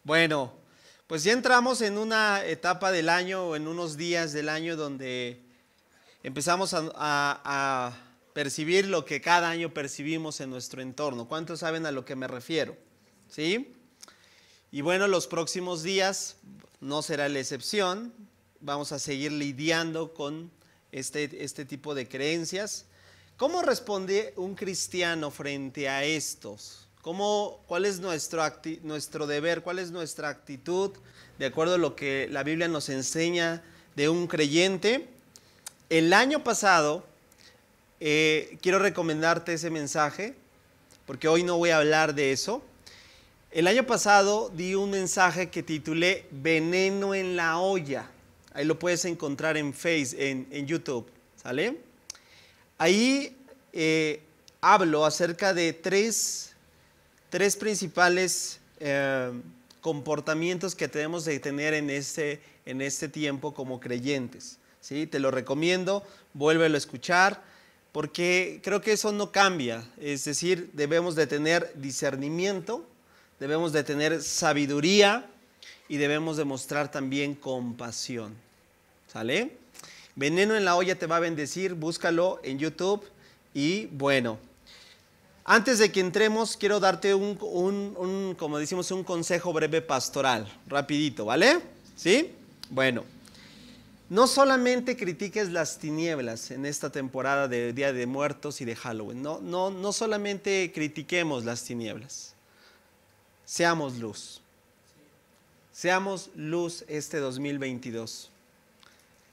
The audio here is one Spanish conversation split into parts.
Bueno, pues ya entramos en una etapa del año o en unos días del año donde empezamos a percibir lo que cada año percibimos en nuestro entorno. ¿Cuántos saben a lo que me refiero? ¿Sí? Y bueno, los próximos días no será la excepción. Vamos a seguir lidiando con este tipo de creencias. ¿Cómo responde un cristiano frente a estos? ¿Cuál es nuestro deber? ¿Cuál es nuestra actitud de acuerdo a lo que la Biblia nos enseña de un creyente? El año pasado, quiero recomendarte ese mensaje, porque hoy no voy a hablar de eso. El año pasado di un mensaje que titulé Veneno en la olla. Ahí lo puedes encontrar en YouTube, ¿sale? Ahí hablo acerca de tres principales comportamientos que tenemos de tener en este tiempo como creyentes, ¿sí? Te lo recomiendo, vuélvelo a escuchar, porque creo que eso no cambia. Es decir, debemos de tener discernimiento, debemos de tener sabiduría y debemos de mostrar también compasión, ¿sale? Veneno en la olla te va a bendecir, búscalo en YouTube. Y bueno, antes de que entremos, quiero darte como decimos, un consejo breve pastoral, rapidito, ¿vale? ¿Sí? Bueno, no solamente critiques las tinieblas en esta temporada de Día de Muertos y de Halloween. No solamente critiquemos las tinieblas. Seamos luz. Seamos luz este 2022.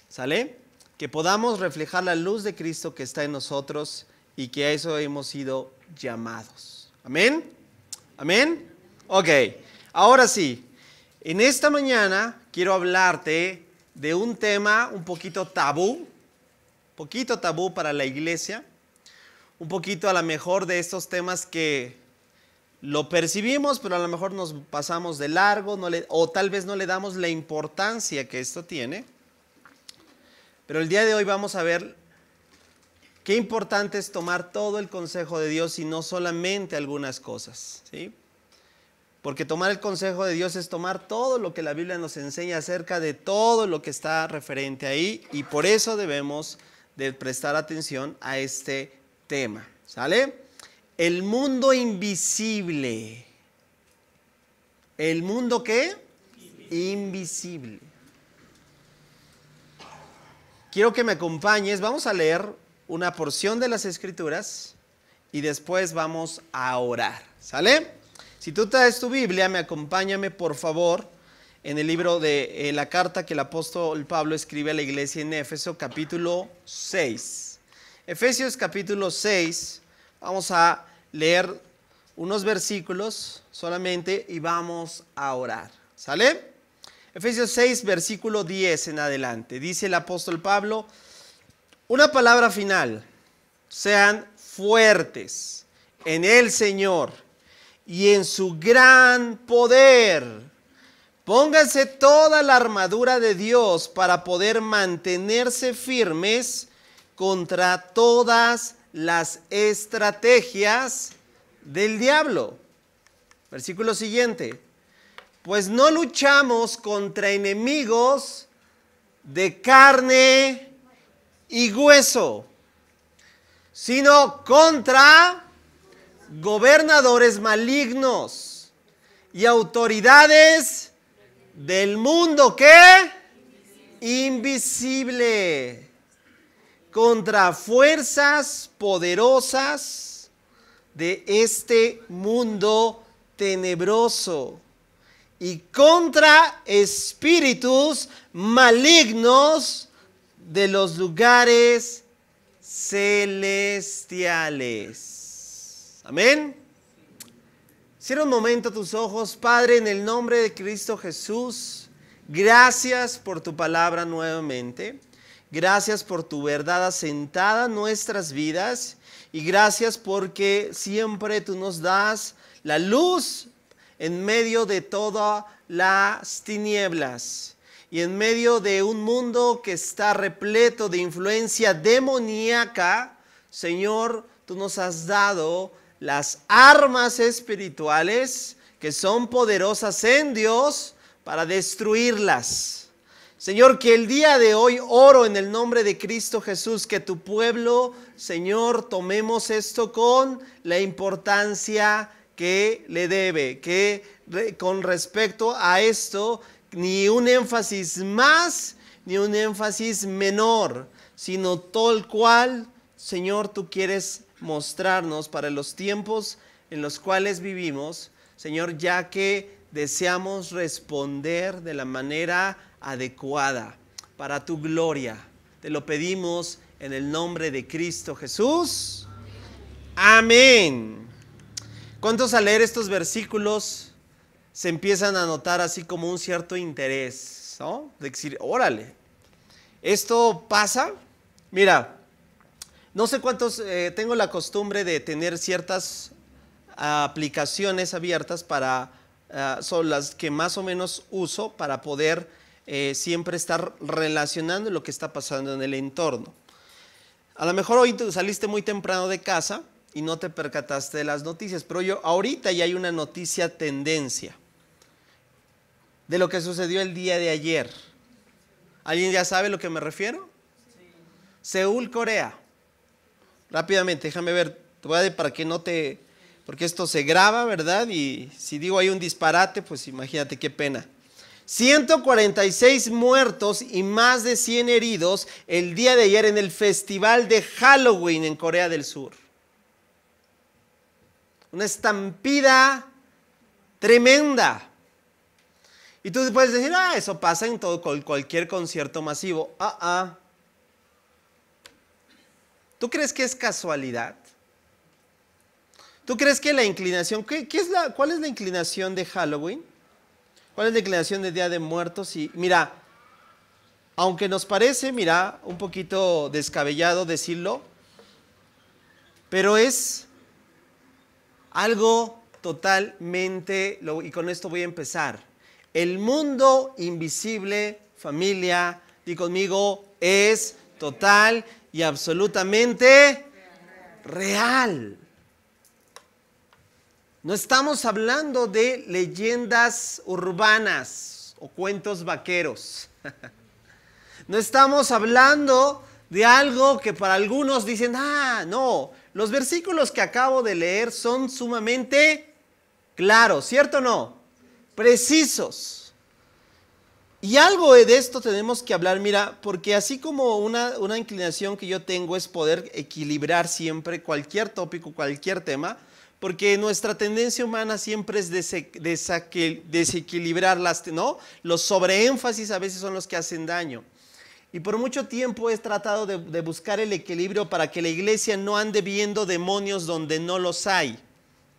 ¿Sale? Que podamos reflejar la luz de Cristo que está en nosotros y que a eso hemos sido llamados. ¿Amén? ¿Amén? Ok, ahora sí, en esta mañana quiero hablarte de un tema un poquito tabú para la iglesia, un poquito a lo mejor de estos temas que lo percibimos, pero a lo mejor nos pasamos de largo, o tal vez no le damos la importancia que esto tiene. Pero el día de hoy vamos a ver qué importante es tomar todo el consejo de Dios y no solamente algunas cosas, ¿sí? Porque tomar el consejo de Dios es tomar todo lo que la Biblia nos enseña acerca de todo lo que está referente ahí, y por eso debemos de prestar atención a este tema, ¿sale? El mundo invisible. ¿El mundo qué? Invisible. Quiero que me acompañes, vamos a leer una porción de las Escrituras y después vamos a orar, ¿sale? Si tú traes tu Biblia, acompáñame por favor en el libro de la carta que el apóstol Pablo escribe a la iglesia en Éfeso, capítulo 6. Efesios capítulo 6, vamos a leer unos versículos solamente y vamos a orar, ¿sale? Efesios 6, versículo 10 en adelante. Dice el apóstol Pablo, una palabra final: sean fuertes en el Señor y en su gran poder. Pónganse toda la armadura de Dios para poder mantenerse firmes contra todas las estrategias del diablo. Versículo siguiente. Pues no luchamos contra enemigos de carne y hueso, sino contra gobernadores malignos y autoridades del mundo ¿qué? Invisible, contra fuerzas poderosas de este mundo tenebroso y contra espíritus malignos de los lugares celestiales. Amén. Cierra un momento tus ojos. Padre, en el nombre de Cristo Jesús, gracias por tu palabra nuevamente. Gracias por tu verdad asentada en nuestras vidas. Y gracias porque siempre tú nos das la luz en medio de todas las tinieblas y en medio de un mundo que está repleto de influencia demoníaca. Señor, tú nos has dado las armas espirituales que son poderosas en Dios para destruirlas. Señor, que el día de hoy oro en el nombre de Cristo Jesús, que tu pueblo, Señor, tomemos esto con la importancia que le debe, que con respecto a esto, ni un énfasis más, ni un énfasis menor, sino tal cual, Señor, tú quieres mostrarnos para los tiempos en los cuales vivimos, Señor, ya que deseamos responder de la manera adecuada para tu gloria. Te lo pedimos en el nombre de Cristo Jesús. Amén. ¿Cuántos al leer estos versículos se empiezan a notar así como un cierto interés, ¿no? De decir, órale, ¿esto pasa? Mira, no sé cuántos, tengo la costumbre de tener ciertas aplicaciones abiertas para, son las que más o menos uso para poder siempre estar relacionando lo que está pasando en el entorno. A lo mejor hoy tú saliste muy temprano de casa y no te percataste de las noticias, pero ahorita ya hay una noticia tendencia de lo que sucedió el día de ayer. ¿Alguien ya sabe a lo que me refiero? Sí. Seúl, Corea. Rápidamente, déjame ver, te voy a decir para que no te... porque esto se graba, ¿verdad? Y si digo hay un disparate, pues imagínate qué pena. 146 muertos y más de 100 heridos el día de ayer en el festival de Halloween en Corea del Sur. Una estampida tremenda. Y tú puedes decir, eso pasa en cualquier concierto masivo. ¿Tú crees que es casualidad? ¿Tú crees que la inclinación, cuál es la inclinación de Halloween? ¿Cuál es la inclinación del Día de Muertos? Y mira, aunque nos parece, mira, un poquito descabellado decirlo, pero es algo totalmente, y con esto voy a empezar. El mundo invisible, familia, di conmigo, es total y absolutamente real. No estamos hablando de leyendas urbanas o cuentos vaqueros. No estamos hablando de algo que para algunos dicen, no, los versículos que acabo de leer son sumamente claros, ¿cierto o no? Precisos. Y algo de esto tenemos que hablar, mira, porque así como una inclinación que yo tengo es poder equilibrar siempre cualquier tópico, cualquier tema, porque nuestra tendencia humana siempre es desequilibrar ¿no? Los sobreénfasis a veces son los que hacen daño. Y por mucho tiempo he tratado de buscar el equilibrio para que la iglesia no ande viendo demonios donde no los hay.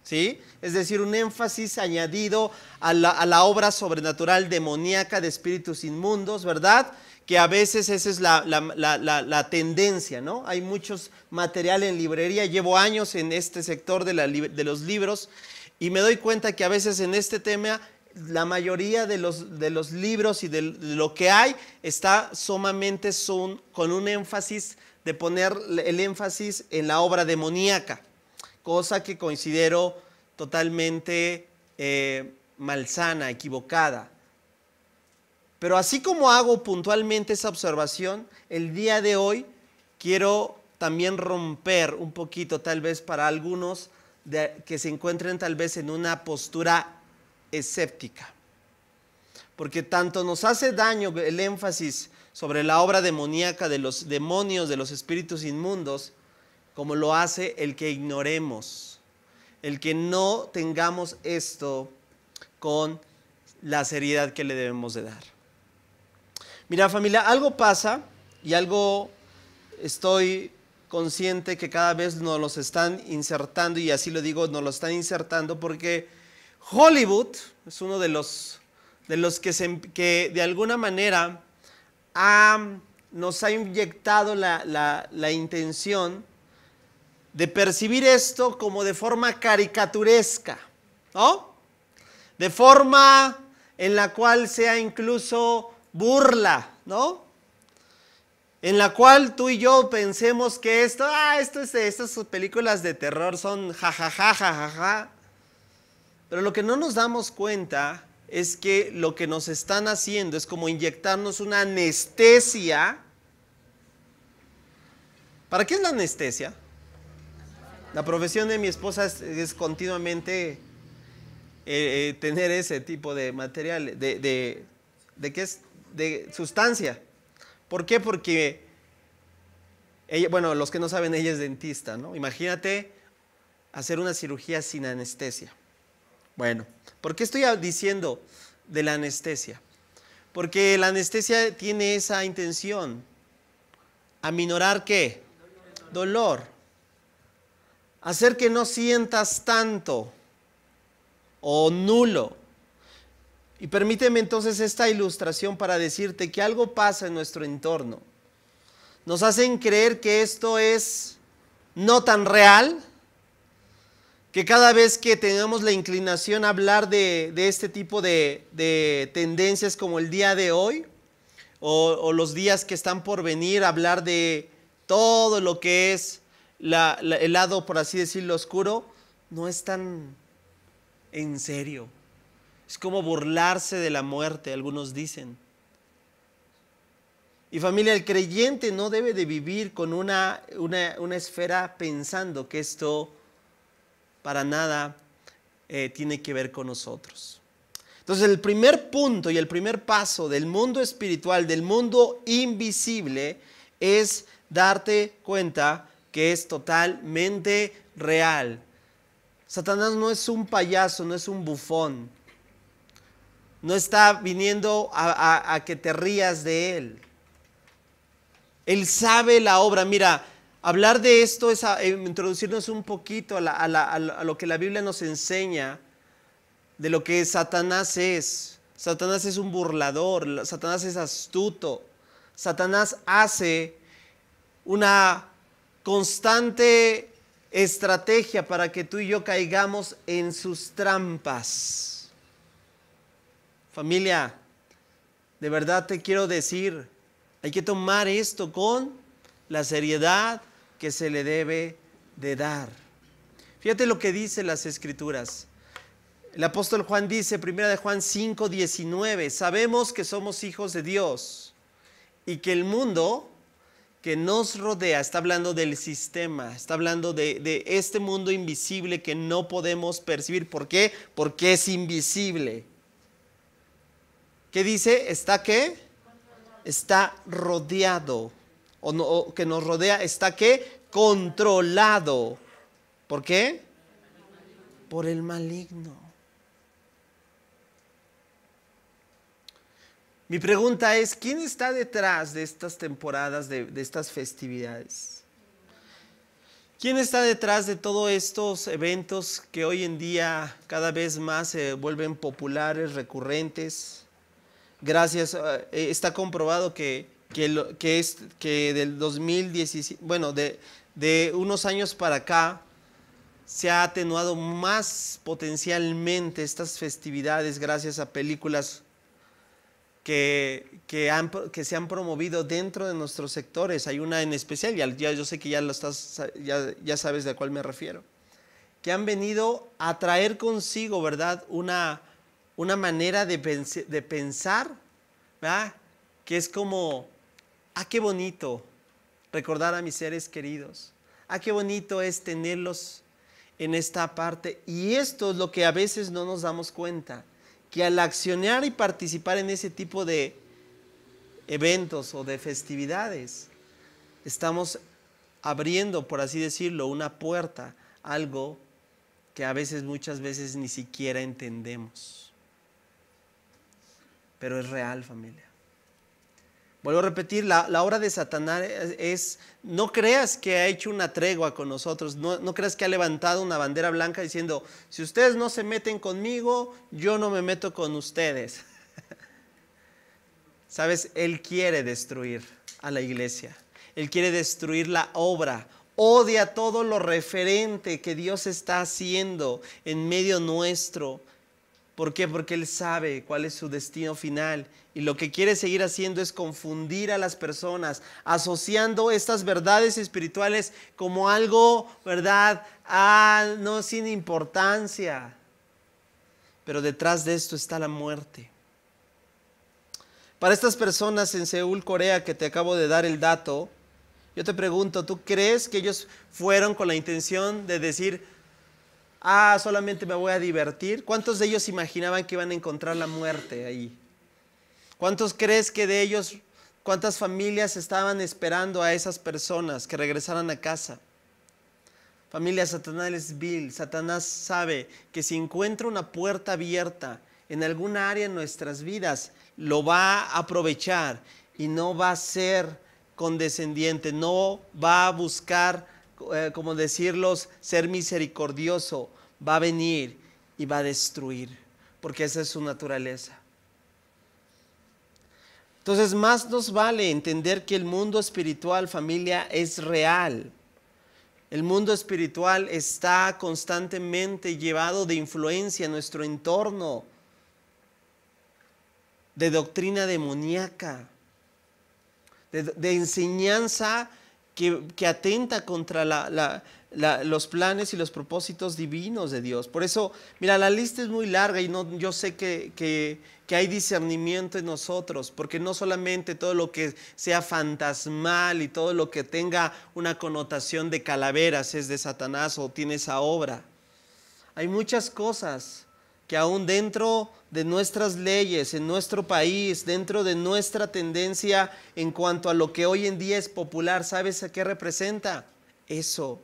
¿Sí? Es decir, un énfasis añadido a la obra sobrenatural demoníaca de espíritus inmundos, ¿verdad? Que a veces esa es la tendencia, ¿no? Hay muchos material en librería, llevo años en este sector de los libros y me doy cuenta que a veces en este tema la mayoría de los libros y de lo que hay está sumamente con un énfasis de poner el énfasis en la obra demoníaca, cosa que considero totalmente malsana, equivocada. Pero así como hago puntualmente esa observación, el día de hoy quiero también romper un poquito, tal vez para algunos que se encuentren tal vez en una postura escéptica. Porque tanto nos hace daño el énfasis sobre la obra demoníaca de los demonios, de los espíritus inmundos, como lo hace el que ignoremos, el que no tengamos esto con la seriedad que le debemos de dar. Mira, familia, algo pasa y algo estoy consciente que cada vez nos los están insertando, y así lo digo, nos lo están insertando porque Hollywood es uno de los que de alguna manera nos ha inyectado la intención de percibir esto como de forma caricaturesca, ¿no? De forma en la cual sea incluso burla, ¿no? En la cual tú y yo pensemos que estas películas de terror son jajaja, jajaja. Pero lo que no nos damos cuenta es que lo que nos están haciendo es como inyectarnos una anestesia. ¿Para qué es la anestesia? La profesión de mi esposa es continuamente tener ese tipo de material, ¿de qué es? De sustancia. ¿Por qué? Porque ella, bueno, los que no saben, ella es dentista, ¿no? Imagínate hacer una cirugía sin anestesia. Bueno, ¿por qué estoy diciendo de la anestesia? Porque la anestesia tiene esa intención, aminorar ¿qué? Dolor. Hacer que no sientas tanto o nulo. Y permíteme entonces esta ilustración para decirte que algo pasa en nuestro entorno. Nos hacen creer que esto es no tan real, que cada vez que tengamos la inclinación a hablar de este tipo de tendencias como el día de hoy, o los días que están por venir, hablar de todo lo que es el lado, por así decirlo, oscuro, no es tan en serio. Es como burlarse de la muerte, algunos dicen. Y familia, el creyente no debe de vivir con una esfera pensando que esto para nada tiene que ver con nosotros. Entonces el primer punto y el primer paso del mundo espiritual, del mundo invisible, es darte cuenta que es totalmente real. Satanás no es un payaso, no es un bufón. No está viniendo a que te rías de él. Él sabe la obra. Mira, hablar de esto es introducirnos un poquito a lo que la Biblia nos enseña de lo que Satanás es. Satanás es un burlador, Satanás es astuto. Satanás hace una constante estrategia para que tú y yo caigamos en sus trampas. Familia, de verdad te quiero decir, hay que tomar esto con la seriedad que se le debe de dar. Fíjate lo que dice las Escrituras. El apóstol Juan dice, 1 de Juan 5:19, sabemos que somos hijos de Dios y que el mundo que nos rodea, está hablando del sistema, está hablando de este mundo invisible que no podemos percibir. ¿Por qué? Porque es invisible. ¿Qué dice? ¿Está qué? Está rodeado. O que nos rodea, ¿está qué? Controlado. ¿Por qué? Por el maligno. Mi pregunta es, ¿quién está detrás de estas temporadas, de estas festividades? ¿Quién está detrás de todos estos eventos que hoy en día cada vez más se vuelven populares, recurrentes? Gracias, está comprobado que del 2017, bueno, de unos años para acá, se ha atenuado más potencialmente estas festividades gracias a películas que se han promovido dentro de nuestros sectores. Hay una en especial, yo sé que ya sabes de a cuál me refiero, que han venido a traer consigo, ¿verdad? Una manera de pensar, ¿verdad? Que es como, qué bonito recordar a mis seres queridos, qué bonito es tenerlos en esta parte. Y esto es lo que a veces no nos damos cuenta, que al accionar y participar en ese tipo de eventos o de festividades, estamos abriendo, por así decirlo, una puerta, algo que muchas veces ni siquiera entendemos. Pero es real, familia. Vuelvo a repetir, la obra de Satanás es, no creas que ha hecho una tregua con nosotros, no creas que ha levantado una bandera blanca diciendo, si ustedes no se meten conmigo, yo no me meto con ustedes. Sabes, Él quiere destruir a la iglesia, Él quiere destruir la obra, odia todo lo referente que Dios está haciendo en medio nuestro. ¿Por qué? Porque Él sabe cuál es su destino final y lo que quiere seguir haciendo es confundir a las personas, asociando estas verdades espirituales como algo, ¿verdad? No sin importancia. pero detrás de esto está la muerte. Para estas personas en Seúl, Corea, que te acabo de dar el dato, yo te pregunto, ¿tú crees que ellos fueron con la intención de decir, solamente me voy a divertir? ¿Cuántos de ellos imaginaban que iban a encontrar la muerte ahí? ¿Cuántos crees que de ellos, cuántas familias estaban esperando a esas personas que regresaran a casa? Familia, Satanás es vil. Satanás sabe que si encuentra una puerta abierta en alguna área en nuestras vidas, lo va a aprovechar y no va a ser condescendiente, no va a buscar, como decirlos, ser misericordioso. Va a venir y va a destruir, porque esa es su naturaleza. Entonces, más nos vale entender que el mundo espiritual, familia, es real. El mundo espiritual está constantemente llevado de influencia en nuestro entorno, de doctrina demoníaca, de enseñanza que atenta contra los planes y los propósitos divinos de Dios. Por eso, mira, la lista es muy larga y yo sé que hay discernimiento en nosotros, porque no solamente todo lo que sea fantasmal y todo lo que tenga una connotación de calaveras es de Satanás o tiene esa obra. Hay muchas cosas que aún dentro de nuestras leyes, en nuestro país, dentro de nuestra tendencia en cuanto a lo que hoy en día es popular, ¿sabes a qué representa? Eso.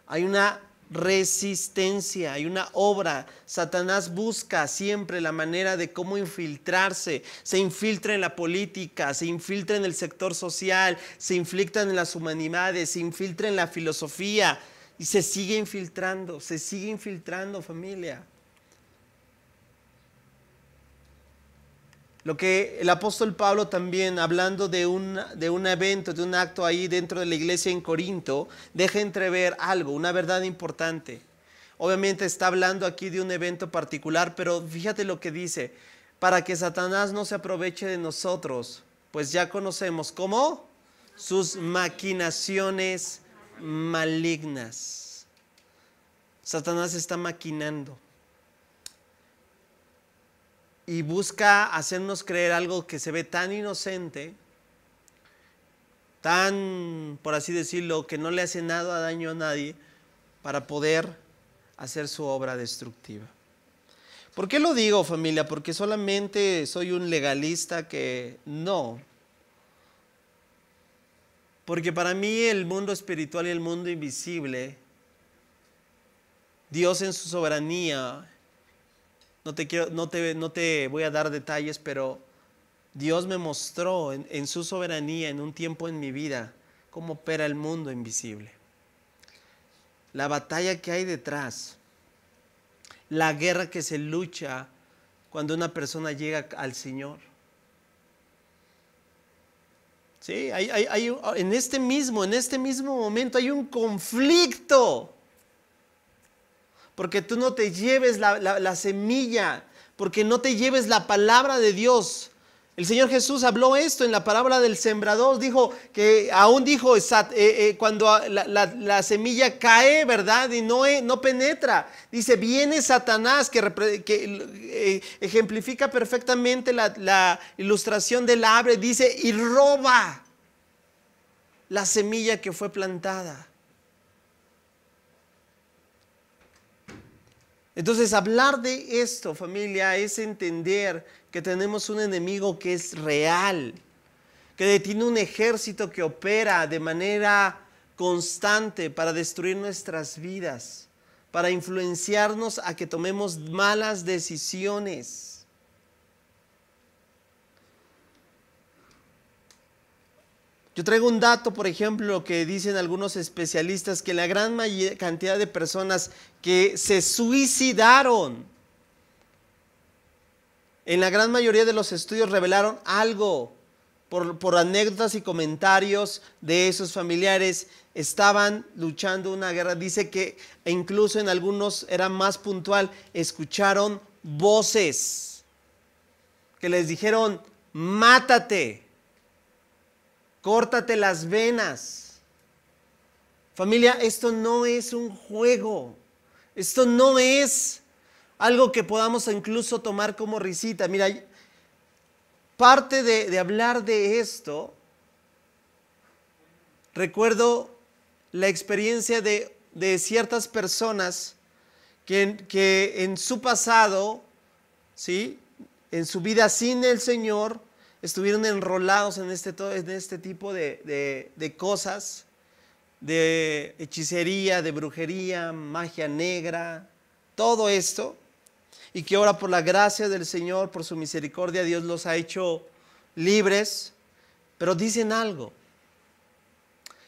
Hay una resistencia, hay una obra. Satanás busca siempre la manera de cómo infiltrarse. Se infiltra en la política, se infiltra en el sector social, se infiltra en las humanidades, se infiltra en la filosofía y se sigue infiltrando, familia. Lo que el apóstol Pablo también, hablando de un evento, de un acto ahí dentro de la iglesia en Corinto, deja entrever algo, una verdad importante. Obviamente está hablando aquí de un evento particular, pero fíjate lo que dice: para que Satanás no se aproveche de nosotros, pues ya conocemos cómo sus maquinaciones malignas. Satanás está maquinando y busca hacernos creer algo que se ve tan inocente, tan, por así decirlo, que no le hace nada daño a nadie, para poder hacer su obra destructiva. ¿Por qué lo digo, familia? Porque solamente soy un legalista que no. Porque para mí el mundo espiritual y el mundo invisible, Dios en su soberanía, no te voy a dar detalles, pero Dios me mostró en su soberanía, en un tiempo en mi vida, cómo opera el mundo invisible. La batalla que hay detrás, la guerra que se lucha cuando una persona llega al Señor. Sí, en este mismo momento hay un conflicto. Porque tú no te lleves la semilla, porque no te lleves la palabra de Dios. El Señor Jesús habló esto en la parábola del sembrador, cuando la semilla cae, ¿verdad? Y no penetra. Dice, viene Satanás, que ejemplifica perfectamente la ilustración del ave, dice, y roba la semilla que fue plantada. Entonces, hablar de esto, familia, es entender que tenemos un enemigo que es real, que tiene un ejército que opera de manera constante para destruir nuestras vidas, para influenciarnos a que tomemos malas decisiones. Yo traigo un dato, por ejemplo, que dicen algunos especialistas, que la gran cantidad de personas que se suicidaron, en la gran mayoría de los estudios revelaron algo, por anécdotas y comentarios de esos familiares, estaban luchando una guerra. Dice que incluso en algunos era más puntual, escucharon voces que les dijeron, mátate. Córtate las venas. Familia, esto no es un juego. Esto no es algo que podamos incluso tomar como risita. Mira, parte de hablar de esto, recuerdo la experiencia de ciertas personas que en su pasado, ¿sí?, en su vida sin el Señor, estuvieron enrolados en este tipo de cosas, de hechicería, de brujería, magia negra, todo esto, y que ahora por la gracia del Señor, por su misericordia, Dios los ha hecho libres, pero dicen algo.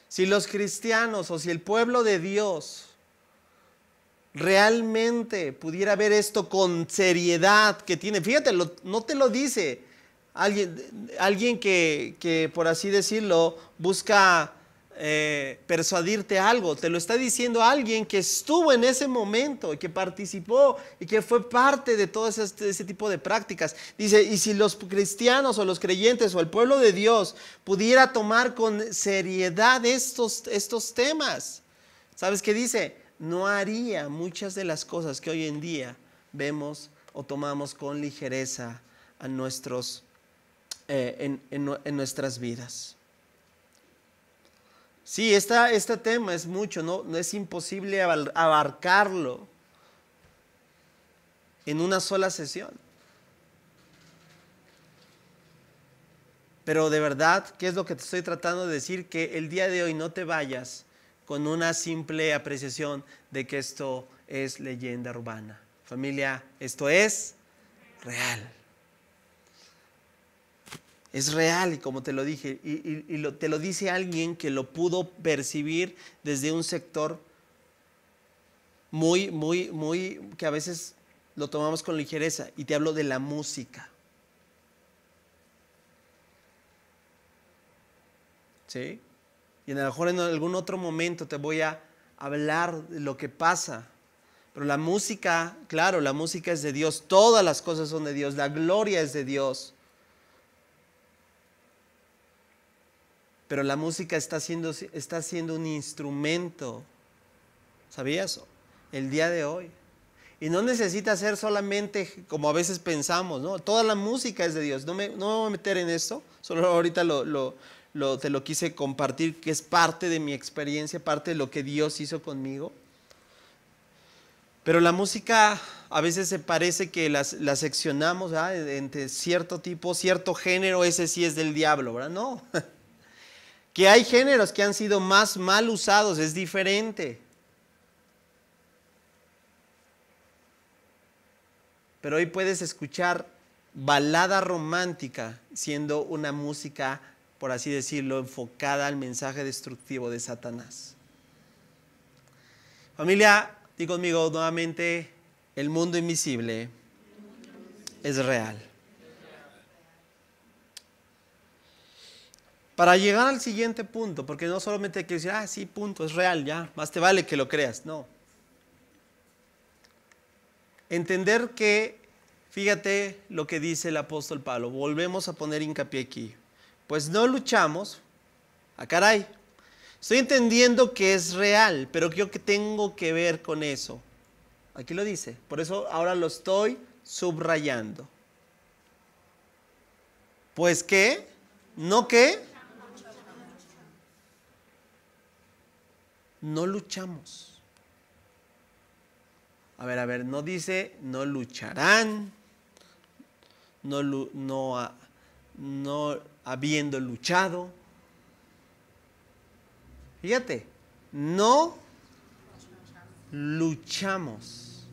Si los cristianos o si el pueblo de Dios realmente pudiera ver esto con seriedad que tiene, fíjate, no te lo dice alguien que por así decirlo busca persuadirte algo, te lo está diciendo alguien que estuvo en ese momento y que participó y que fue parte de todo ese tipo de prácticas. Dice, y si los cristianos o los creyentes o el pueblo de Dios pudiera tomar con seriedad estos temas, ¿sabes qué dice? No haría muchas de las cosas que hoy en día vemos o tomamos con ligereza a en nuestras vidas. Sí, este tema es mucho, no es imposible abarcarlo en una sola sesión. Pero de verdad, ¿qué es lo que te estoy tratando de decir? Que el día de hoy no te vayas con una simple apreciación de que esto es leyenda urbana. Familia, esto es real. Es real, y como te lo dije, te lo dice alguien que lo pudo percibir desde un sector muy, que a veces lo tomamos con ligereza, y te hablo de la música. ¿Sí? Y a lo mejor en algún otro momento te voy a hablar de lo que pasa. Pero la música, claro, la música es de Dios, todas las cosas son de Dios, la gloria es de Dios. Pero la música está siendo un instrumento, ¿sabías? El día de hoy. Y no necesita ser solamente como a veces pensamos, ¿no? Toda la música es de Dios. No me voy a meter en esto, solo ahorita te lo quise compartir, que es parte de mi experiencia, parte de lo que Dios hizo conmigo. Pero la música a veces se parece que la seccionamos, ¿verdad?, entre cierto tipo, cierto género, ese sí es del diablo, ¿verdad? No. Que hay géneros que han sido más mal usados, es diferente. Pero hoy puedes escuchar balada romántica siendo una música, por así decirlo, enfocada al mensaje destructivo de Satanás. Familia, di conmigo nuevamente, el mundo invisible es real. Para llegar al siguiente punto, porque no solamente hay que decir, sí, punto, es real, ya, más te vale que lo creas, no. Entender que, fíjate lo que dice el apóstol Pablo, volvemos a poner hincapié aquí. Pues no luchamos, caray, estoy entendiendo que es real, pero ¿qué tengo que ver con eso? Aquí lo dice, por eso ahora lo estoy subrayando. Pues ¿qué? ¿No qué? No luchamos. A ver, no dice no lucharán, no habiendo luchado. Fíjate, no luchamos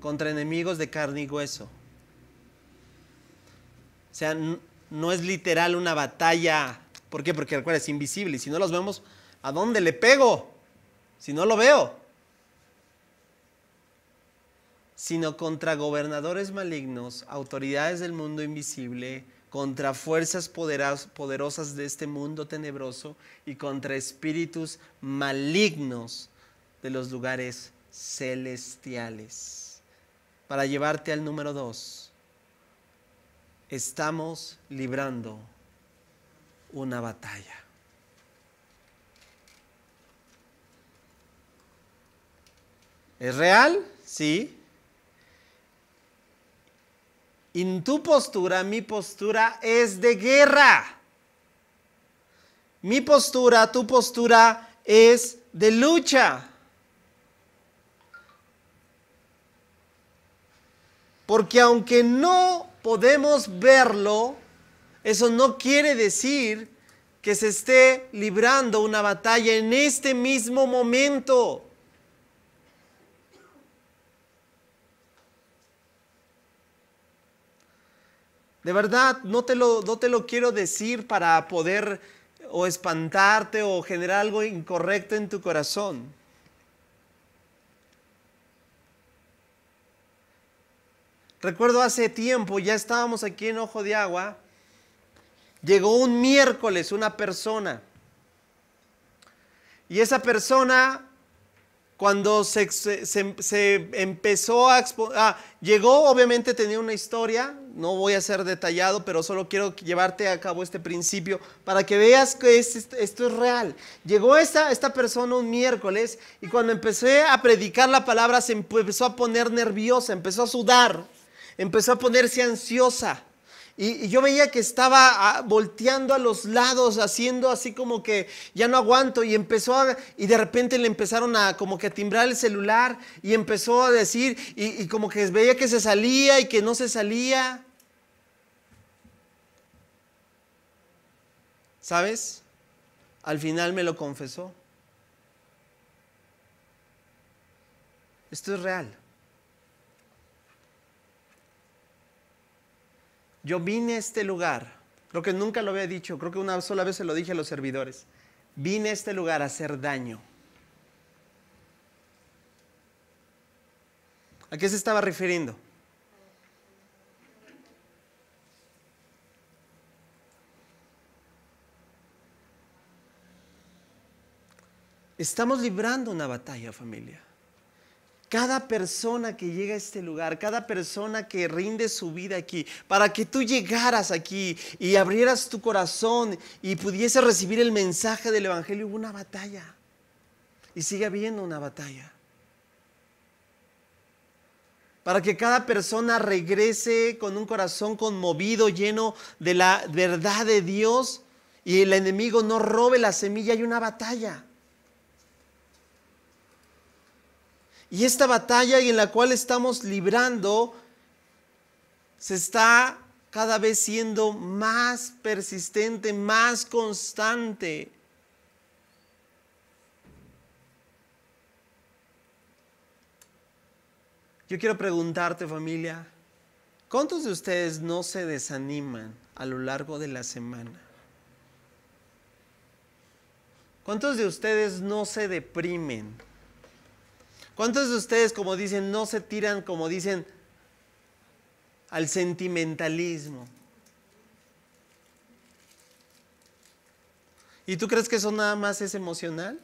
contra enemigos de carne y hueso. O sea, no es literal una batalla. ¿Por qué? Porque recuerda, es invisible. Y si no los vemos, ¿a dónde le pego? Si no lo veo. Sino contra gobernadores malignos, autoridades del mundo invisible, contra fuerzas poderosas de este mundo tenebroso y contra espíritus malignos de los lugares celestiales. Para llevarte al número 2, estamos librando una batalla. ¿Es real? ¿sí? Y tu postura, mi postura es de guerra. Mi postura, tu postura es de lucha. Porque aunque no podemos verlo, eso no quiere decir que se esté librando una batalla en este mismo momento. De verdad, no te lo quiero decir para poder o espantarte o generar algo incorrecto en tu corazón. Recuerdo hace tiempo, ya estábamos aquí en Ojo de Agua, llegó un miércoles una persona. Y esa persona, cuando se empezó a exponer, llegó, obviamente tenía una historia, no voy a ser detallado, pero solo quiero llevarte a cabo este principio para que veas que esto es real. Llegó esta persona un miércoles y cuando empecé a predicar la palabra se empezó a poner nerviosa, empezó a sudar, empezó a ponerse ansiosa. Y yo veía que estaba volteando a los lados, haciendo así como que ya no aguanto. Y y de repente le empezaron a como que a timbrar el celular. Y empezó a decir, y como que veía que se salía y que no se salía. ¿Sabes? Al final me lo confesó. Esto es real. Yo vine a este lugar, creo que nunca lo había dicho, creo que una sola vez se lo dije a los servidores. Vine a este lugar a hacer daño. ¿A qué se estaba refiriendo? Estamos librando una batalla, familia. Cada persona que llega a este lugar, cada persona que rinde su vida aquí, para que tú llegaras aquí y abrieras tu corazón y pudieses recibir el mensaje del Evangelio, hubo una batalla. Y sigue habiendo una batalla. Para que cada persona regrese con un corazón conmovido, lleno de la verdad de Dios y el enemigo no robe la semilla, hay una batalla. Y esta batalla en la cual estamos librando se está cada vez siendo más persistente, más constante. Yo quiero preguntarte, familia, ¿cuántos de ustedes no se desaniman a lo largo de la semana? ¿Cuántos de ustedes no se deprimen? ¿Cuántos de ustedes, como dicen, no se tiran, como dicen, al sentimentalismo? ¿Y tú crees que eso nada más es emocional?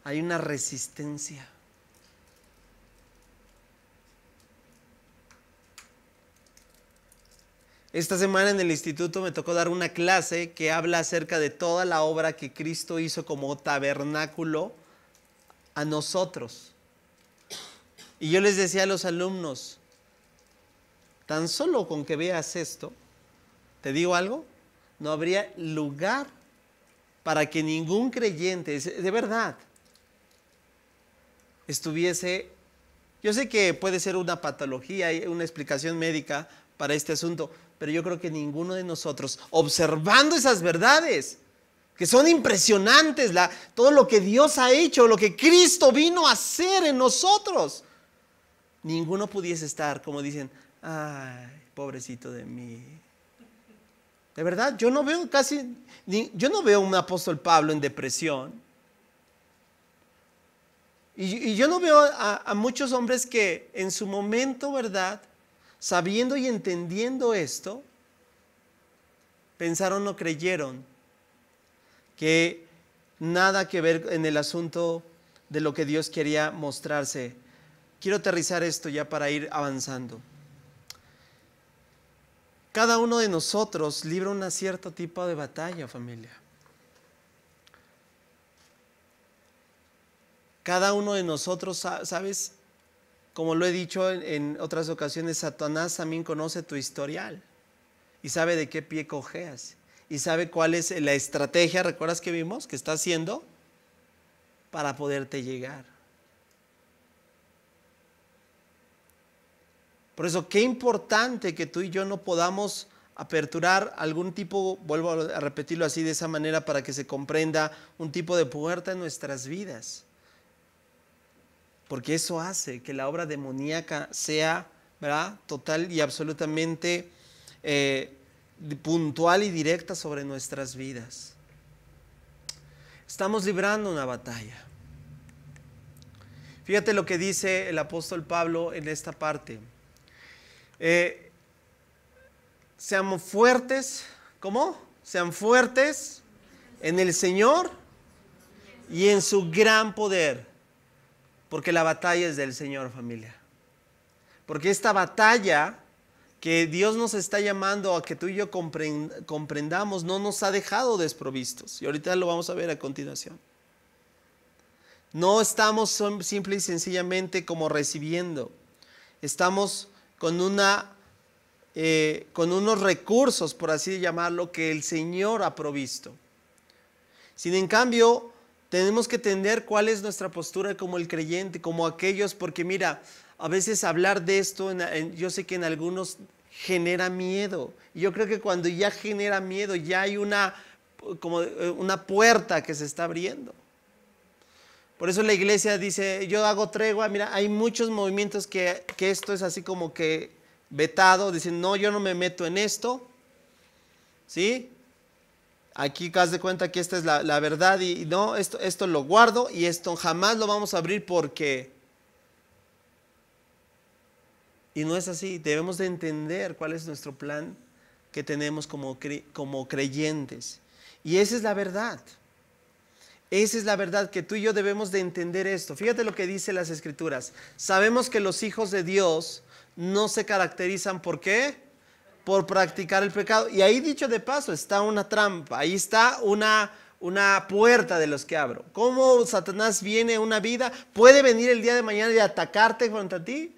Hay una resistencia. Esta semana en el instituto me tocó dar una clase que habla acerca de toda la obra que Cristo hizo como tabernáculo a nosotros. Y yo les decía a los alumnos, tan solo con que veas esto, ¿te digo algo? No habría lugar para que ningún creyente, de verdad, estuviese. Yo sé que puede ser una patología, una explicación médica para este asunto, pero yo creo que ninguno de nosotros, observando esas verdades, que son impresionantes, todo lo que Dios ha hecho, lo que Cristo vino a hacer en nosotros, ninguno pudiese estar, como dicen, ay, pobrecito de mí. De verdad, yo no veo yo no veo un apóstol Pablo en depresión. Y yo no veo a muchos hombres que en su momento, ¿verdad?, sabiendo y entendiendo esto, pensaron o creyeron que nada que ver en el asunto de lo que Dios quería mostrarse. Quiero aterrizar esto ya para ir avanzando. Cada uno de nosotros libra un cierto tipo de batalla, familia. Cada uno de nosotros, ¿sabes? Como lo he dicho en otras ocasiones, Satanás también conoce tu historial y sabe de qué pie cojeas y sabe cuál es la estrategia, ¿recuerdas que vimos? Que está haciendo para poderte llegar. Por eso, qué importante que tú y yo no podamos aperturar algún tipo, vuelvo a repetirlo así de esa manera para que se comprenda, un tipo de puerta en nuestras vidas. Porque eso hace que la obra demoníaca sea, ¿verdad?, total y absolutamente puntual y directa sobre nuestras vidas. Estamos librando una batalla. Fíjate lo que dice el apóstol Pablo en esta parte. Sean fuertes, ¿cómo? Sean fuertes en el Señor y en su gran poder. Porque la batalla es del Señor, familia. Porque esta batalla que Dios nos está llamando a que tú y yo comprendamos no nos ha dejado desprovistos. Y ahorita lo vamos a ver a continuación. No estamos simple y sencillamente como recibiendo. Estamos con unos recursos, por así llamarlo, que el Señor ha provisto. Sin en cambio, tenemos que entender cuál es nuestra postura como el creyente, como aquellos, porque mira, a veces hablar de esto, yo sé que en algunos genera miedo. Y yo creo que cuando ya genera miedo, ya hay como una puerta que se está abriendo. Por eso la iglesia dice, yo hago tregua. Mira, hay muchos movimientos que esto es así como que vetado. Dicen, no, yo no me meto en esto. ¿Sí? Aquí haz de cuenta que esta es la verdad y no, esto lo guardo y esto jamás lo vamos a abrir porque... Y no es así. Debemos de entender cuál es nuestro plan que tenemos como creyentes. Y esa es la verdad. Esa es la verdad, que tú y yo debemos de entender esto. Fíjate lo que dice las Escrituras. Sabemos que los hijos de Dios no se caracterizan ¿por qué? Por practicar el pecado. Y ahí, dicho de paso, está una trampa. Ahí está una puerta de los que abro. ¿Cómo Satanás viene a una vida? ¿Puede venir el día de mañana y atacarte contra ti?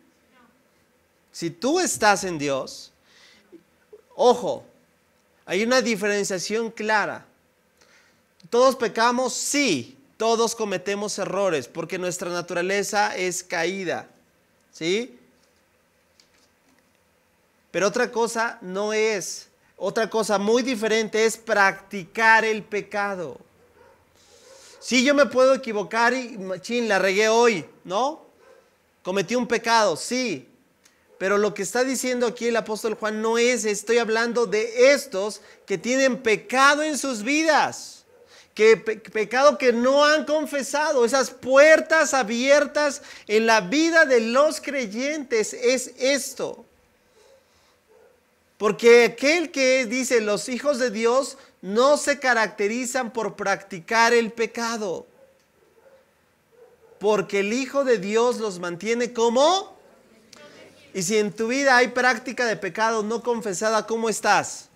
Si tú estás en Dios, ojo, hay una diferenciación clara. ¿Todos pecamos? Sí, todos cometemos errores porque nuestra naturaleza es caída, ¿sí? Pero otra cosa otra cosa muy diferente es practicar el pecado. Sí, yo me puedo equivocar y la regué hoy, ¿no? Cometí un pecado, sí. Pero lo que está diciendo aquí el apóstol Juan no estoy hablando de estos que tienen pecado en sus vidas. Pecado que no han confesado, esas puertas abiertas en la vida de los creyentes es esto. Porque aquel que dice los hijos de Dios no se caracterizan por practicar el pecado. Porque el Hijo de Dios los mantiene como. Y si en tu vida hay práctica de pecado no confesada, ¿cómo estás?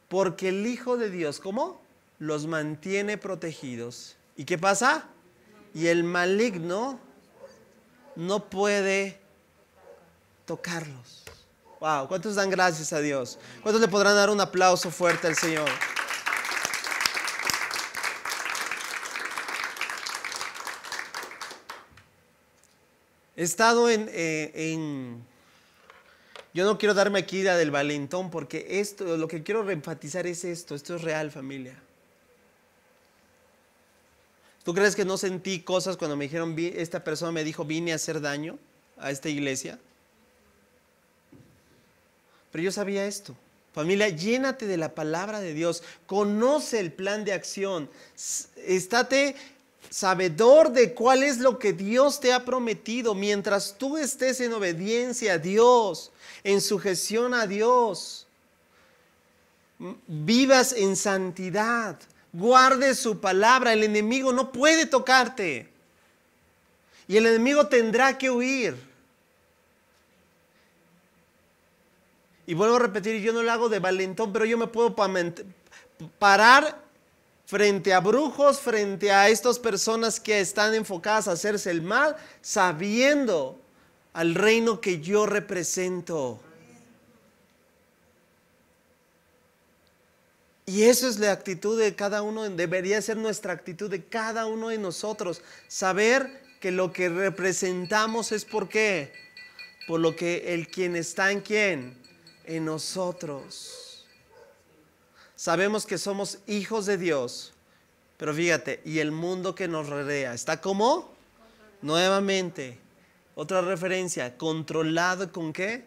Porque el Hijo de Dios, ¿cómo? Los mantiene protegidos. ¿Y qué pasa? Y el maligno no puede tocarlos. Wow, ¿cuántos dan gracias a Dios? ¿Cuántos le podrán dar un aplauso fuerte al Señor? He estado yo no quiero darme aquí la del valentón porque lo que quiero reenfatizar es esto es real, familia. ¿Tú crees que no sentí cosas cuando me dijeron, esta persona me dijo, vine a hacer daño a esta iglesia? Pero yo sabía esto. Familia, llénate de la palabra de Dios, conoce el plan de acción, estate sabedor de cuál es lo que Dios te ha prometido. Mientras tú estés en obediencia a Dios, en sujeción a Dios, vivas en santidad, guardes su palabra, el enemigo no puede tocarte y el enemigo tendrá que huir. Y vuelvo a repetir, yo no lo hago de valentón, pero yo me puedo parar frente a brujos, frente a estas personas que están enfocadas a hacerse el mal, sabiendo al reino que yo represento. Y eso es la actitud de cada uno, debería ser nuestra actitud de cada uno de nosotros. Saber que lo que representamos es por qué. Por lo que el quien está en quién, en nosotros. Sabemos que somos hijos de Dios, pero fíjate, y el mundo que nos rodea, ¿está como? Nuevamente, otra referencia, controlado ¿con qué?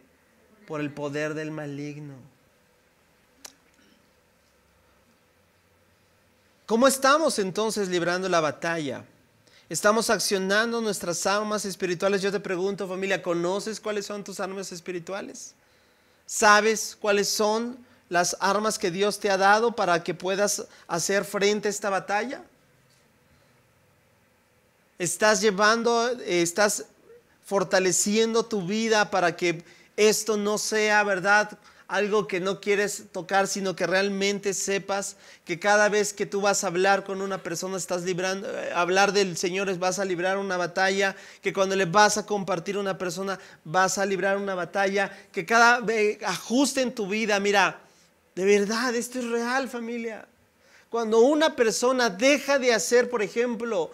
Por el poder del maligno. ¿Cómo estamos entonces librando la batalla? ¿Estamos accionando nuestras armas espirituales? Yo te pregunto, familia, ¿conoces cuáles son tus armas espirituales? ¿Sabes cuáles son las armas que Dios te ha dado para que puedas hacer frente a esta batalla? ¿Estás fortaleciendo tu vida para que esto no sea, verdad, algo que no quieres tocar, sino que realmente sepas que cada vez que tú vas a hablar con una persona, hablar del Señor, vas a librar una batalla, que cuando le vas a compartir a una persona, vas a librar una batalla, que cada vez ajuste en tu vida? Mira, de verdad, esto es real, familia. Cuando una persona deja de hacer, por ejemplo,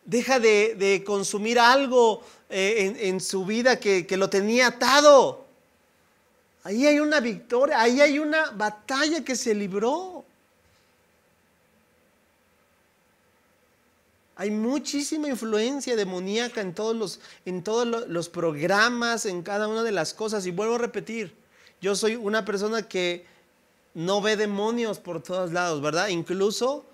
deja de consumir algo en su vida que lo tenía atado, ahí hay una victoria, ahí hay una batalla que se libró. Hay muchísima influencia demoníaca en todos los programas, en cada una de las cosas. Y vuelvo a repetir, yo soy una persona que no ve demonios por todos lados, ¿verdad? Incluso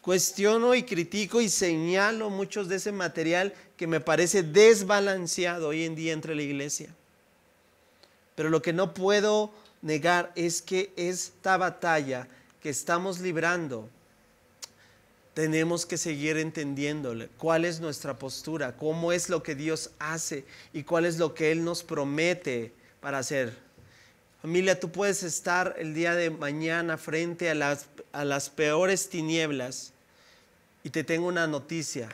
cuestiono y critico y señalo muchos de ese material que me parece desbalanceado hoy en día entre la iglesia. Pero lo que no puedo negar es que esta batalla que estamos librando, tenemos que seguir entendiéndole cuál es nuestra postura, cómo es lo que Dios hace y cuál es lo que Él nos promete para hacer. Familia, tú puedes estar el día de mañana frente a las peores tinieblas, y te tengo una noticia.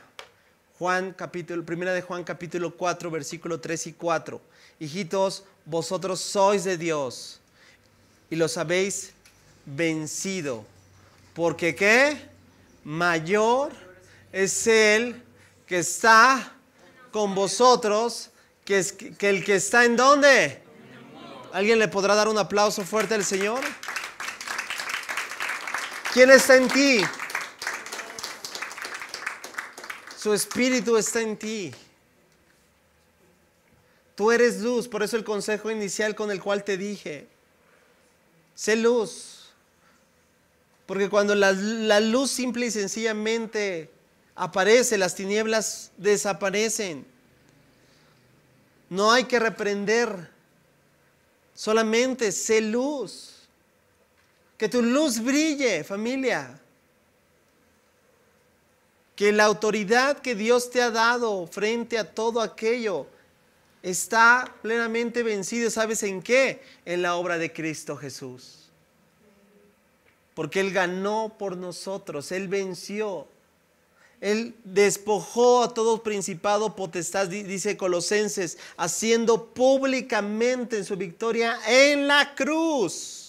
Primera de Juan capítulo 4, versículo 3 y 4. Hijitos, vosotros sois de Dios y los habéis vencido. Porque ¿qué? Mayor es Él que está con vosotros que el que está ¿en dónde? ¿Alguien le podrá dar un aplauso fuerte al Señor? ¿Quién está en ti? Su espíritu está en ti. Tú eres luz, por eso el consejo inicial con el cual te dije, sé luz. Porque cuando la luz simple y sencillamente aparece, las tinieblas desaparecen. No hay que reprender, solamente sé luz. Que tu luz brille, familia. Que la autoridad que Dios te ha dado frente a todo aquello está plenamente vencido. ¿Sabes en qué? En la obra de Cristo Jesús. Porque Él ganó por nosotros, Él venció. Él despojó a todo principado, potestad, dice Colosenses, haciendo públicamente en su victoria en la cruz.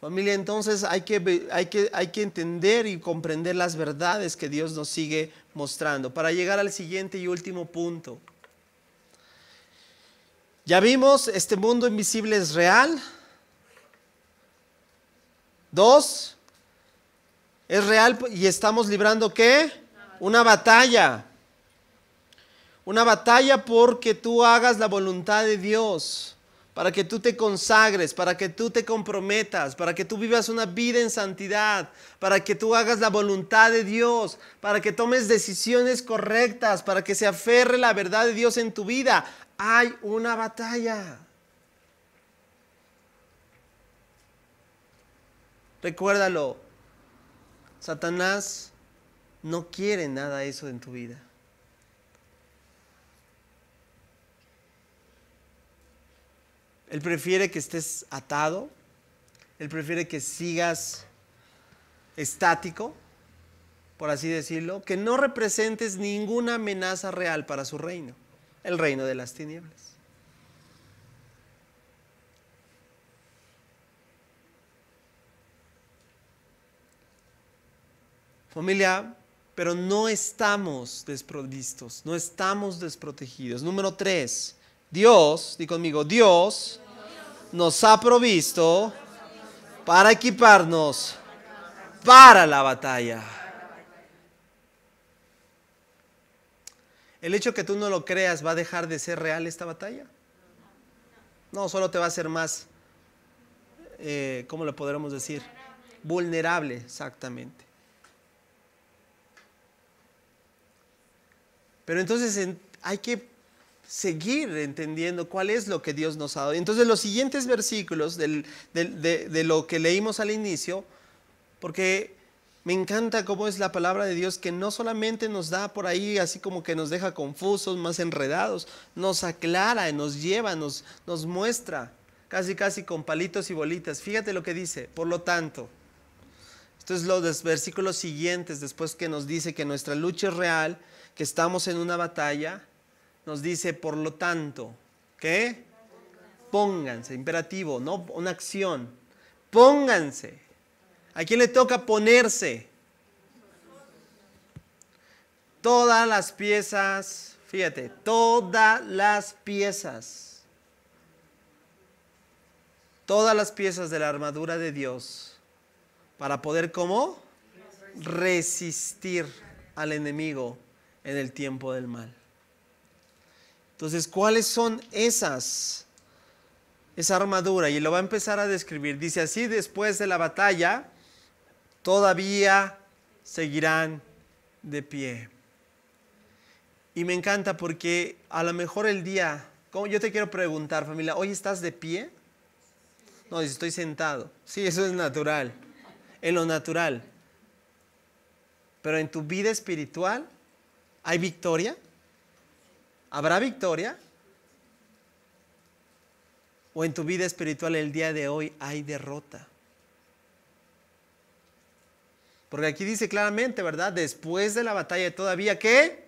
Familia, entonces hay que entender y comprender las verdades que Dios nos sigue mostrando. Para llegar al siguiente y último punto. Ya vimos, este mundo invisible es real. 2, es real y estamos librando ¿qué? Una batalla. Una batalla porque tú hagas la voluntad de Dios. Para que tú te consagres, para que tú te comprometas, para que tú vivas una vida en santidad, para que tú hagas la voluntad de Dios, para que tomes decisiones correctas, para que se aferre la verdad de Dios en tu vida. Hay una batalla. Recuérdalo, Satanás no quiere nada de eso en tu vida. Él prefiere que estés atado, Él prefiere que sigas estático, por así decirlo, que no representes ninguna amenaza real para su reino, el reino de las tinieblas. Familia, pero no estamos desprovistos, no estamos desprotegidos. Número 3, Dios, di conmigo, Dios nos ha provisto para equiparnos para la batalla. ¿El hecho que tú no lo creas va a dejar de ser real esta batalla? No, solo te va a hacer más, ¿cómo le podremos decir? Vulnerable, exactamente. Pero entonces hay que seguir entendiendo cuál es lo que Dios nos ha dado. Entonces los siguientes versículos de lo que leímos al inicio, porque me encanta cómo es la palabra de Dios, que no solamente nos da por ahí así como que nos deja confusos, más enredados, nos aclara, nos lleva, nos muestra, casi con palitos y bolitas. Fíjate lo que dice, por lo tanto. Esto es los versículos siguientes, después que nos dice que nuestra lucha es real, que estamos en una batalla, nos dice, por lo tanto, ¿qué? Pónganse, imperativo, no una acción. Pónganse. ¿A quién le toca ponerse? Todas las piezas, fíjate, todas las piezas de la armadura de Dios para poder, ¿cómo? Resistir al enemigo en el tiempo del mal. Entonces, ¿cuáles son esa armadura? Y lo va a empezar a describir. Dice así: después de la batalla, todavía seguirán de pie. Y me encanta porque a lo mejor el día, yo te quiero preguntar, familia, ¿hoy estás de pie? No, dice, estoy sentado. Sí, eso es natural, en lo natural. Pero en tu vida espiritual, ¿hay victoria? ¿Habrá victoria? ¿O en tu vida espiritual el día de hoy hay derrota? Porque aquí dice claramente, ¿verdad? Después de la batalla todavía, ¿qué?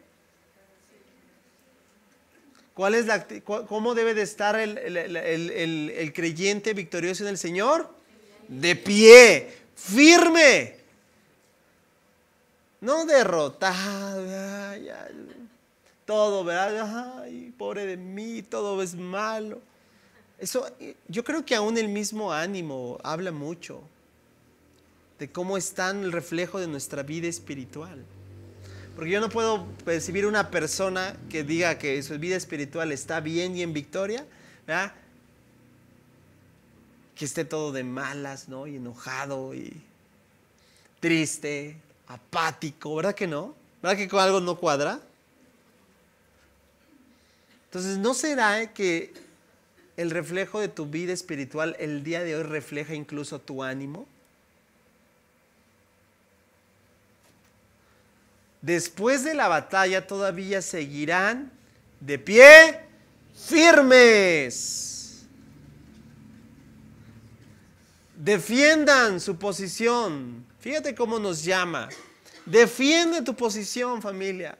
¿Cómo debe de estar el creyente victorioso en el Señor? De pie, firme. No derrotado, todo, ¿verdad? Ay, pobre de mí, todo es malo. Eso, yo creo que aún el mismo ánimo habla mucho de cómo está el reflejo de nuestra vida espiritual. Porque yo no puedo percibir una persona que diga que su vida espiritual está bien y en victoria, ¿verdad? Que esté todo de malas, ¿no? Y enojado y triste, apático, ¿verdad que no? ¿Verdad que con algo no cuadra? Entonces, ¿no será que el reflejo de tu vida espiritual el día de hoy refleja incluso tu ánimo? Después de la batalla todavía seguirán de pie firmes. Defiendan su posición. Fíjate cómo nos llama. Defiende tu posición, familia.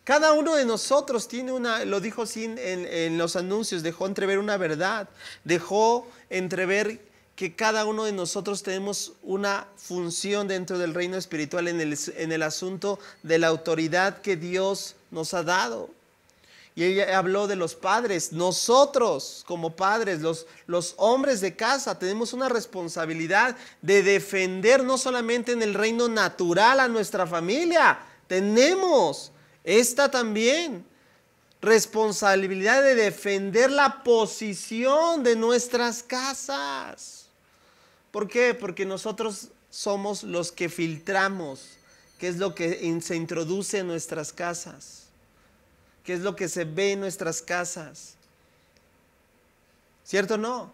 Cada uno de nosotros tiene lo dijo en los anuncios, dejó entrever una verdad. Dejó entrever que cada uno de nosotros tenemos una función dentro del reino espiritual en el asunto de la autoridad que Dios nos ha dado. Y ella habló de los padres. Nosotros como padres, los hombres de casa, tenemos una responsabilidad de defender no solamente en el reino natural a nuestra familia, tenemos esta también responsabilidad de defender la posición de nuestras casas. ¿Por qué? Porque nosotros somos los que filtramos qué es lo que se introduce en nuestras casas. ¿Qué es lo que se ve en nuestras casas? ¿Cierto o no?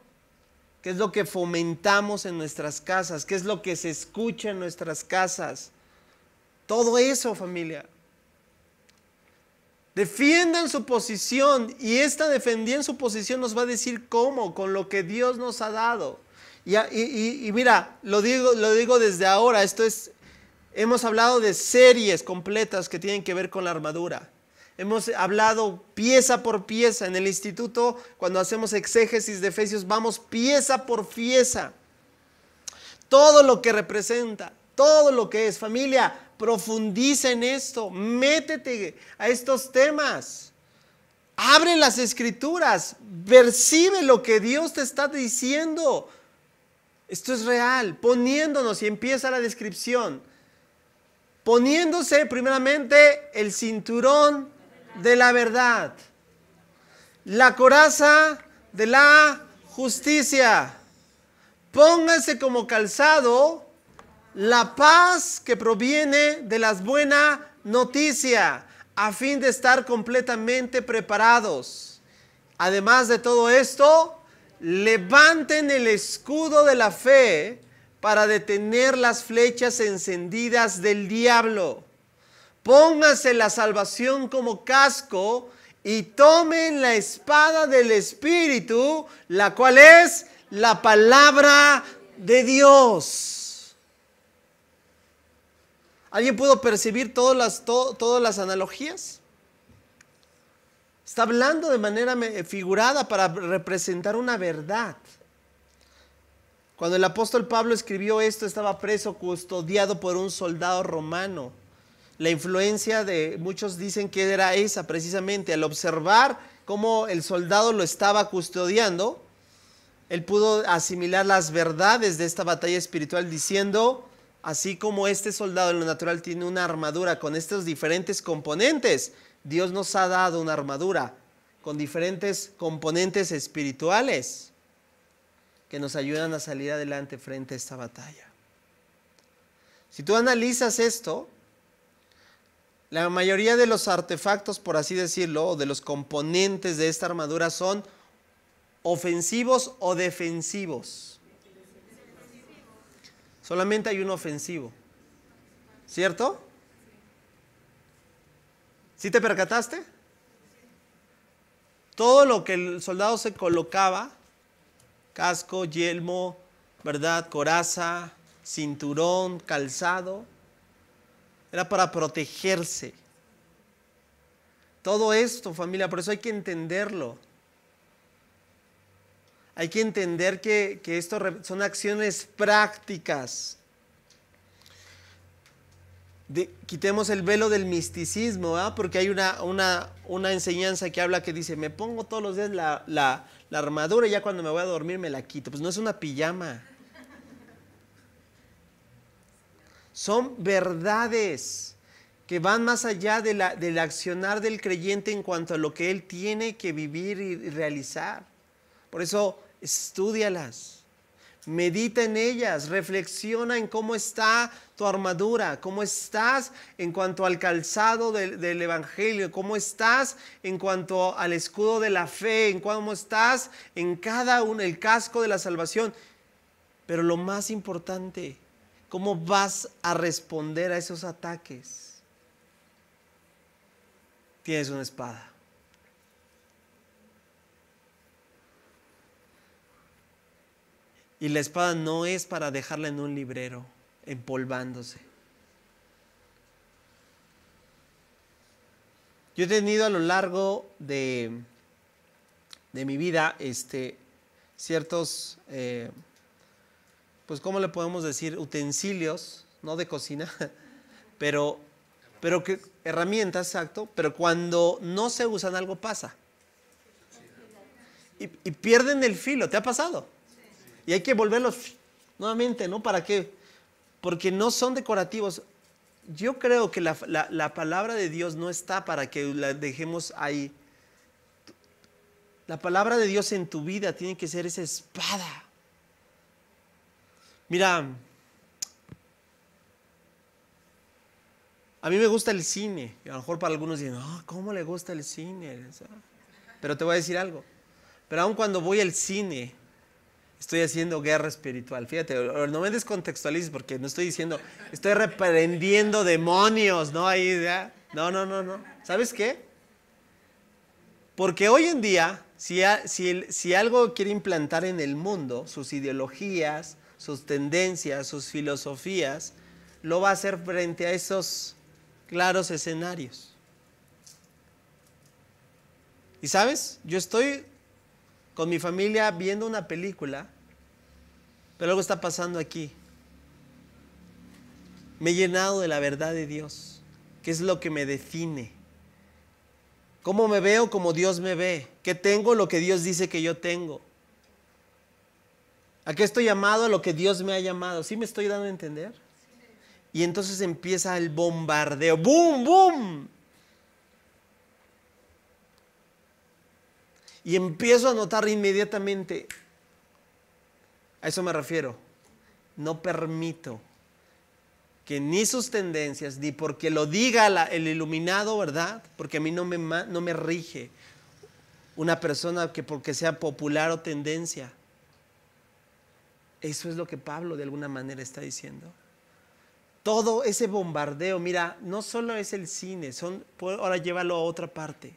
¿Qué es lo que fomentamos en nuestras casas? ¿Qué es lo que se escucha en nuestras casas? Todo eso, familia. Defiendan su posición, y esta defendiendo su posición nos va a decir cómo, con lo que Dios nos ha dado. Y mira, lo digo desde ahora, hemos hablado de series completas que tienen que ver con la armadura. Hemos hablado pieza por pieza. En el instituto, cuando hacemos exégesis de Efesios, vamos pieza por pieza. Todo lo que representa, todo lo que es. Familia, profundiza en esto, métete a estos temas. Abre las escrituras, percibe lo que Dios te está diciendo. Esto es real, poniéndonos, y empieza la descripción, poniéndose primeramente el cinturón de la verdad, la coraza de la justicia, pónganse como calzado la paz que proviene de las buenas noticias, a fin de estar completamente preparados. Además de todo esto, levanten el escudo de la fe para detener las flechas encendidas del diablo. Pónganse la salvación como casco y tomen la espada del Espíritu, la cual es la palabra de Dios. ¿Alguien pudo percibir todas las analogías? Está hablando de manera figurada para representar una verdad. Cuando el apóstol Pablo escribió esto, estaba preso, custodiado por un soldado romano. La influencia de muchos dicen que era esa precisamente. Al observar cómo el soldado lo estaba custodiando, él pudo asimilar las verdades de esta batalla espiritual diciendo, así como este soldado en lo natural tiene una armadura con estos diferentes componentes, Dios nos ha dado una armadura con diferentes componentes espirituales que nos ayudan a salir adelante frente a esta batalla. Si tú analizas esto, la mayoría de los artefactos, por así decirlo, o de los componentes de esta armadura son ofensivos o defensivos. Solamente hay un ofensivo, ¿cierto? ¿Sí te percataste? Todo lo que el soldado se colocaba, casco, yelmo, ¿verdad? Coraza, cinturón, calzado, era para protegerse. Todo esto, familia, por eso hay que entenderlo. Hay que entender que esto son acciones prácticas. Quitemos el velo del misticismo, ¿verdad? Porque hay una enseñanza que habla que dice, me pongo todos los días la armadura y ya cuando me voy a dormir me la quito. Pues no es una pijama. Son verdades que van más allá del accionar del creyente en cuanto a lo que él tiene que vivir y realizar. Por eso, estúdialas. Medita en ellas, reflexiona en cómo está tu armadura, cómo estás en cuanto al calzado del Evangelio, cómo estás en cuanto al escudo de la fe, en cómo estás en cada uno, el casco de la salvación. Pero lo más importante, cómo vas a responder a esos ataques. Tienes una espada. Y la espada no es para dejarla en un librero, empolvándose. Yo he tenido a lo largo de mi vida ciertos, pues ¿cómo le podemos decir? Utensilios, no de cocina, pero que herramientas, exacto, pero cuando no se usan algo pasa. Y pierden el filo, ¿te ha pasado? Y hay que volverlos nuevamente, ¿no? ¿Para qué? Porque no son decorativos. Yo creo que la palabra de Dios no está para que la dejemos ahí. La palabra de Dios en tu vida tiene que ser esa espada. Mira, a mí me gusta el cine. A lo mejor para algunos dicen, ¿cómo le gusta el cine? Pero te voy a decir algo. Pero aun cuando voy al cine, estoy haciendo guerra espiritual. Fíjate, no me descontextualices porque no estoy diciendo, estoy reprendiendo demonios, ¿no? Ahí, ¿ya? No. ¿Sabes qué? Porque hoy en día si algo quiere implantar en el mundo, sus ideologías, sus tendencias, sus filosofías, lo va a hacer frente a esos claros escenarios. Y sabes, yo estoy con mi familia viendo una película, pero algo está pasando aquí. Me he llenado de la verdad de Dios, que es lo que me define. ¿Cómo me veo? Como Dios me ve. ¿Qué tengo? Lo que Dios dice que yo tengo. ¿A qué estoy llamado? A lo que Dios me ha llamado. ¿Sí me estoy dando a entender? Y entonces empieza el bombardeo. ¡Bum, bum! Y empiezo a notar inmediatamente. A eso me refiero. No permito que ni sus tendencias, ni porque lo diga el iluminado, ¿verdad? Porque a mí no me rige una persona que porque sea popular o tendencia. Eso es lo que Pablo de alguna manera está diciendo. Todo ese bombardeo, mira, no solo es el cine, ahora llévalo a otra parte.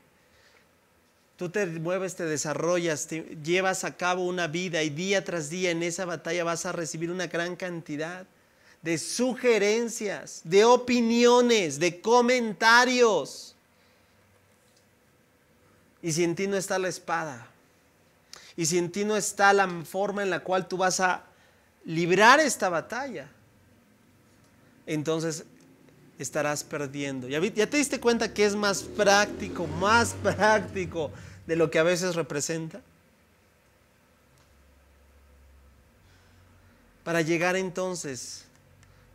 Tú te mueves, te desarrollas, llevas a cabo una vida y día tras día en esa batalla vas a recibir una gran cantidad de sugerencias, de opiniones, de comentarios. Y si en ti no está la espada, y si en ti no está la forma en la cual tú vas a librar esta batalla, entonces estarás perdiendo. ¿Ya te diste cuenta que es más práctico de lo que a veces representa? Para llegar entonces,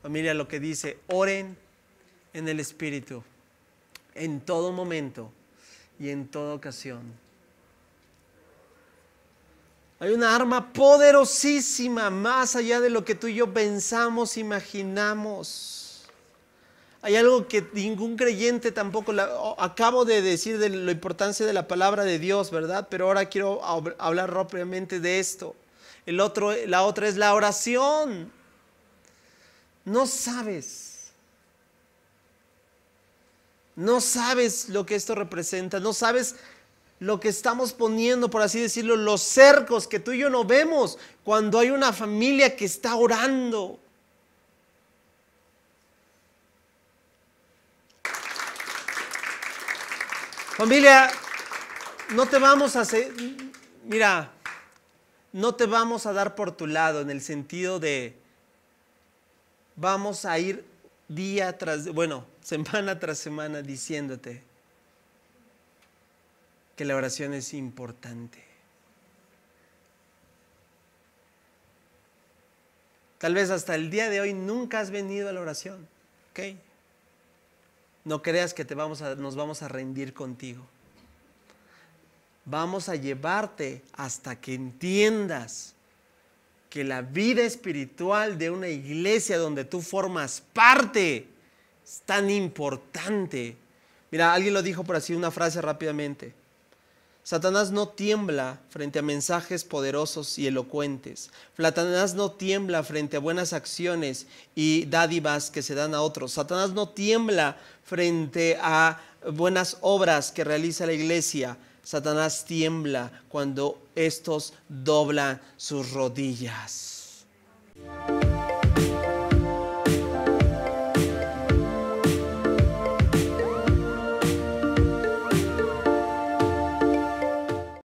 familia, lo que dice, oren en el Espíritu, en todo momento y en toda ocasión. Hay una arma poderosísima, más allá de lo que tú y yo pensamos, imaginamos. Hay algo que ningún creyente tampoco, acabo de decir de la importancia de la palabra de Dios, ¿verdad? Pero ahora quiero hablar rápidamente de esto. La otra es la oración. No sabes lo que esto representa, no sabes lo que estamos poniendo, por así decirlo, los cercos que tú y yo no vemos cuando hay una familia que está orando. Familia, no te vamos a dar por tu lado en el sentido de vamos a ir semana tras semana diciéndote que la oración es importante. Tal vez hasta el día de hoy nunca has venido a la oración, ¿ok? No creas que nos vamos a rendir contigo. Vamos a llevarte hasta que entiendas que la vida espiritual de una iglesia donde tú formas parte es tan importante. Mira, alguien lo dijo por así, una frase rápidamente. Satanás no tiembla frente a mensajes poderosos y elocuentes. Satanás no tiembla frente a buenas acciones y dádivas que se dan a otros. Satanás no tiembla frente a buenas obras que realiza la iglesia. Satanás tiembla cuando estos doblan sus rodillas.